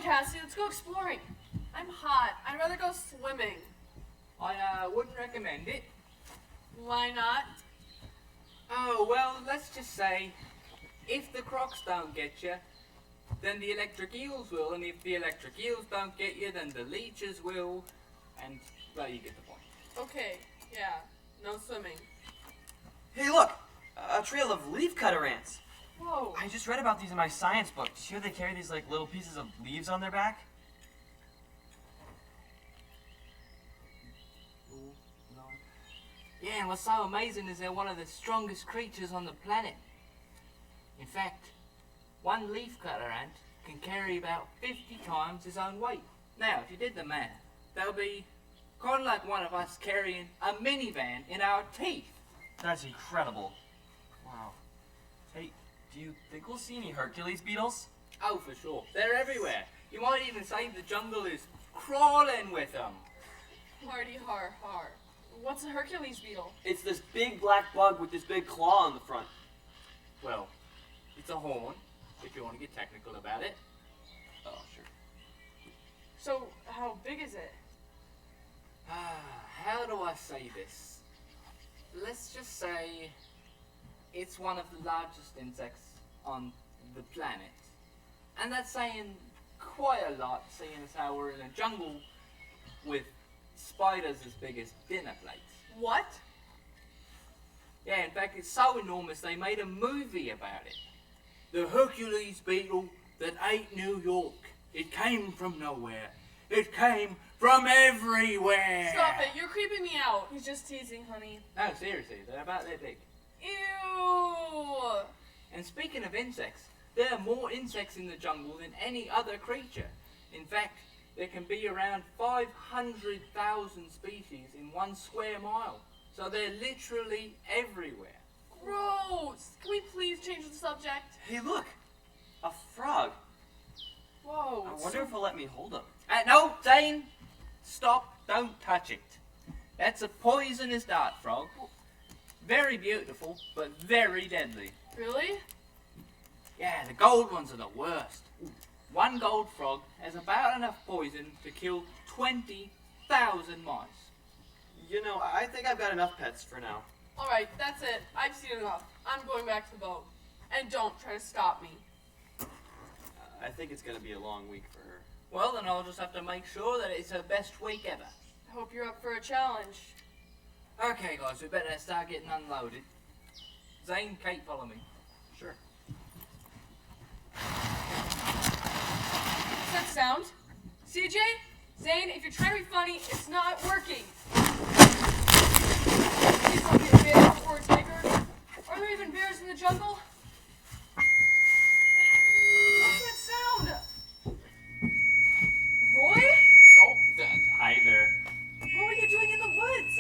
Cassie, let's go exploring. I'm hot. I'd rather go swimming. I wouldn't recommend it. Why not? Oh, well, let's just say, if the crocs don't get you, then the electric eels will, and if the electric eels don't get you, then the leeches will, and, well, you get the point. Okay, yeah, no swimming. Hey, look! A trail of leafcutter ants. Whoa. I just read about these in my science book. Did you hear they carry these like little pieces of leaves on their back? Yeah, and what's so amazing is they're one of the strongest creatures on the planet. In fact, one leafcutter ant can carry about 50 times his own weight. Now, if you did the math, that would be kind of like one of us carrying a minivan in our teeth. That's incredible. Wow. Hey, do you think we'll see any Hercules beetles? Oh, for sure. They're everywhere. You might even say the jungle is crawling with them. Hardy har har. What's a Hercules beetle? It's this big black bug with this big claw on the front. Well, it's a horn, if you want to get technical about it. Oh, sure. So, how big is it? How do I say this? Let's just say it's one of the largest insects on the planet. And that's saying quite a lot, seeing as how we're in a jungle with spiders as big as dinner plates. What? Yeah, in fact, it's so enormous they made a movie about it. The Hercules beetle that ate New York. It came from nowhere. It came from everywhere. Stop it, you're creeping me out. He's just teasing, honey. No, seriously, they're about that big. Ew! And speaking of insects, there are more insects in the jungle than any other creature. In fact, there can be around 500,000 species in 1 square mile. So they're literally everywhere. Gross! Can we please change the subject? Hey, look! A frog. Whoa. I wonder if he'll let me hold him. No, Zane! Stop, don't touch it. That's a poisonous dart frog. Very beautiful, but very deadly. Really? Yeah, the gold ones are the worst. One gold frog has about enough poison to kill 20,000 mice. You know, I think I've got enough pets for now. Alright, that's it. I've seen enough. I'm going back to the boat. And don't try to stop me. I think it's gonna be a long week for her. Well, then I'll just have to make sure that it's her best week ever. I hope you're up for a challenge. Okay, guys, we better start getting unloaded. Zane, Kate, follow me. Sure. What's that sound? CJ? Zane, if you're trying to be funny, it's not working. Please don't be a bear or a tiger. Are there even bears in the jungle? What's that sound? Roy? Oh, hi there. What were you doing in the woods?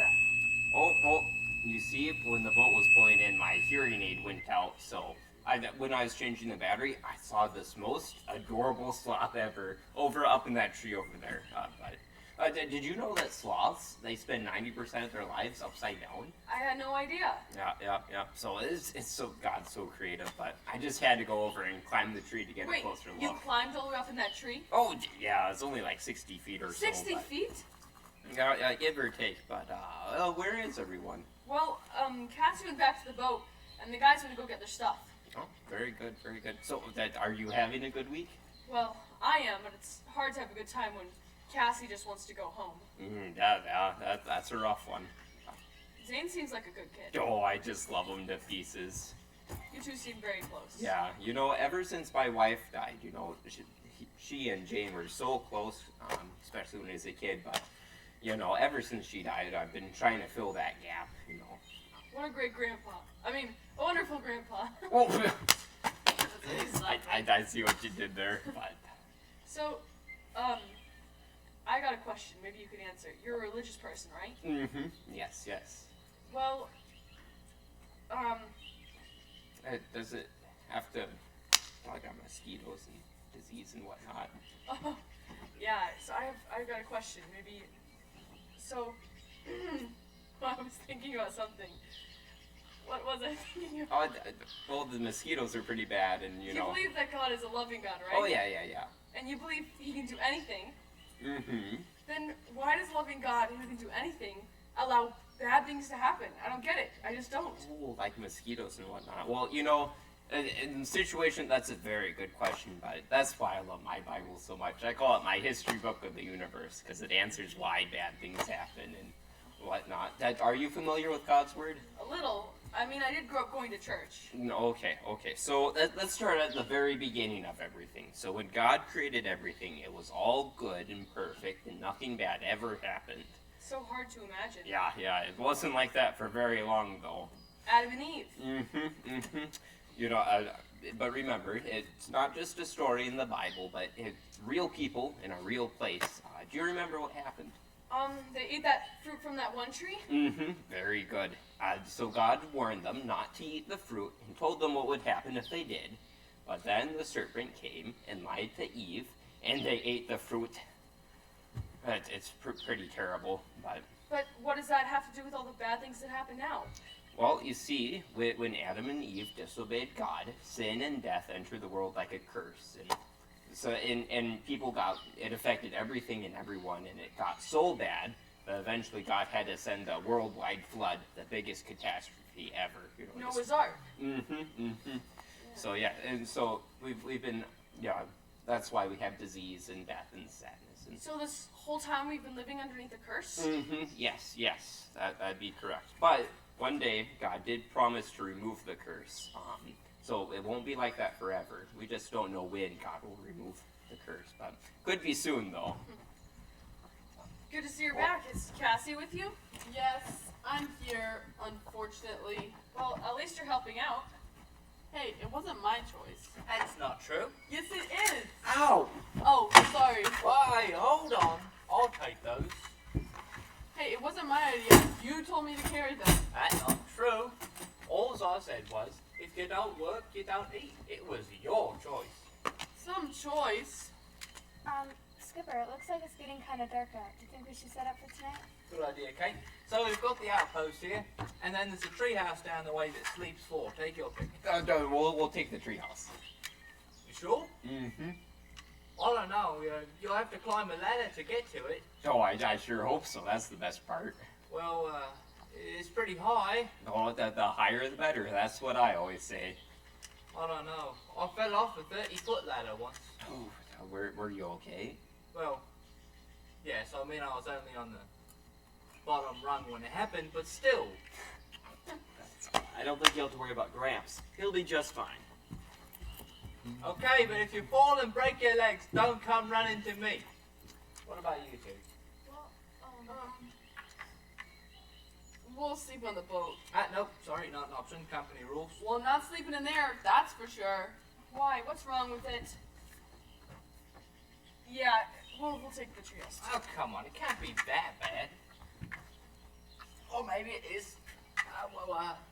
Oh, you see, when the boat was pulling in, my hearing aid went out, so when I was changing the battery, I saw this most adorable sloth ever up in that tree over there. Did you know that sloths, they spend 90% of their lives upside down? I had no idea. Yeah. So it's so, God's so creative, but I just had to go over and climb the tree to get a closer You look. climbed all the way up in that tree? Oh, yeah, it's only like 60 feet or so. 60 but- feet? Yeah, give or take, but where is everyone? Well, Cassie went back to the boat, and the guys went to go get their stuff. Oh, very good, very good. So, are you having a good week? Well, I am, but it's hard to have a good time when Cassie just wants to go home. That's a rough one. Zane seems like a good kid. Oh, I just love him to pieces. You two seem very close. Yeah, ever since my wife died, she and Jane were so close, especially when he was a kid, but, ever since she died, I've been trying to fill that gap, What a great grandpa. I mean, a wonderful grandpa. Oh, I see what you did there, but... So, I got a question. Maybe you could answer. You're a religious person, right? Mm-hmm. Yes. Well, Does it have to talk about mosquitoes and disease and whatnot? oh, yeah, so I've got a question. Maybe, so, I was thinking about something. What was I thinking of? Well, the mosquitoes are pretty bad, and you know. believe that God is a loving God, right? Oh yeah. And you believe he can do anything. Mm-hmm. Then why does loving God, who can do anything, allow bad things to happen? I don't get it. I just don't. Oh, like mosquitoes and whatnot. Well, you know, in the situation, that's a very good question, but that's why I love my Bible so much. I call it my history book of the universe, because it answers why bad things happen and whatnot. Are you familiar with God's Word? A little. I mean, I did grow up going to church. No, okay. So let's start at the very beginning of everything. So when God created everything, it was all good and perfect, and nothing bad ever happened. So hard to imagine. Yeah. It wasn't like that for very long, though. Adam and Eve. Mm-hmm. You know, but remember, it's not just a story in the Bible, but it's real people in a real place. Do you remember what happened? They ate that fruit from that one tree? Mm-hmm. Very good. So God warned them not to eat the fruit and told them what would happen if they did. But then the serpent came and lied to Eve, and they ate the fruit. It's pretty terrible, but... But what does that have to do with all the bad things that happen now? Well, you see, when Adam and Eve disobeyed God, sin and death entered the world like a curse. And people it affected everything and everyone, and it got so bad that eventually God had to send a worldwide flood, the biggest catastrophe ever. You know, Noah's Ark. Mm-hmm. So yeah, and so we've been, that's why we have disease and death and sadness. And So this whole time we've been living underneath a curse? Mm-hmm. Yes, that'd be correct. But one day, God did promise to remove the curse. So it won't be like that forever. We just don't know when God will remove the curse. But could be soon, though. Good to see you're back. Is Cassie with you? Yes, I'm here, unfortunately. Well, at least you're helping out. Hey, it wasn't my choice. That's not true. Yes, it is. Ow! Oh, sorry. Why, hold on. I'll take those. Hey, it wasn't my idea. You told me to carry them. That's not true. All I said was, if you don't work, you don't eat. It was your choice. Some choice. Skipper, it looks like it's getting kind of dark out. Do you think we should set up for tonight? Good idea, Kate. So we've got the outpost here, and then there's a treehouse down the way that sleeps four. Take your pick. No, we'll take the treehouse. You sure? Mm-hmm. I don't know. You'll have to climb a ladder to get to it. Oh, I sure hope so. That's the best part. Well, it's pretty high. Oh, the higher the better. That's what I always say. I don't know. I fell off a 30-foot ladder once. Oh, were you okay? Well, yes, I mean I was only on the bottom rung when it happened, but still. I don't think you have to worry about Gramps. He'll be just fine. Okay, but if you fall and break your legs, don't come running to me. What about you two? Well, We'll sleep on the boat. Nope, sorry, not an option. Company rules. Well, I'm not sleeping in there, that's for sure. why? What's wrong with it? Yeah, we'll take the treehouse. Oh, come on, it can't be that bad. Or maybe it is.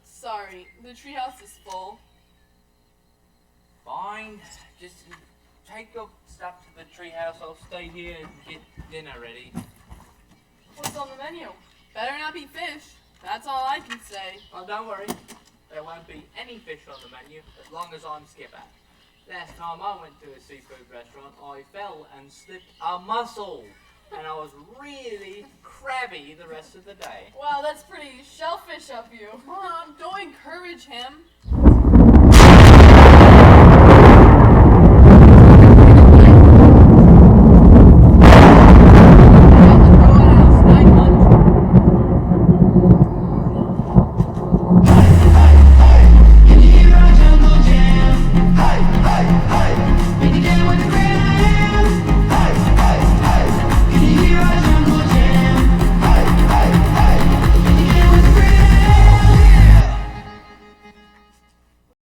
Sorry, the treehouse is full. Fine. Just take your stuff to the treehouse. I'll stay here and get dinner ready. What's on the menu? Better not be fish. That's all I can say. Oh, don't worry. There won't be any fish on the menu as long as I'm skipper. Last time I went to a seafood restaurant, I fell and slipped a mussel. And I was really crabby the rest of the day. Wow, that's pretty shellfish of you. Mom, don't encourage him.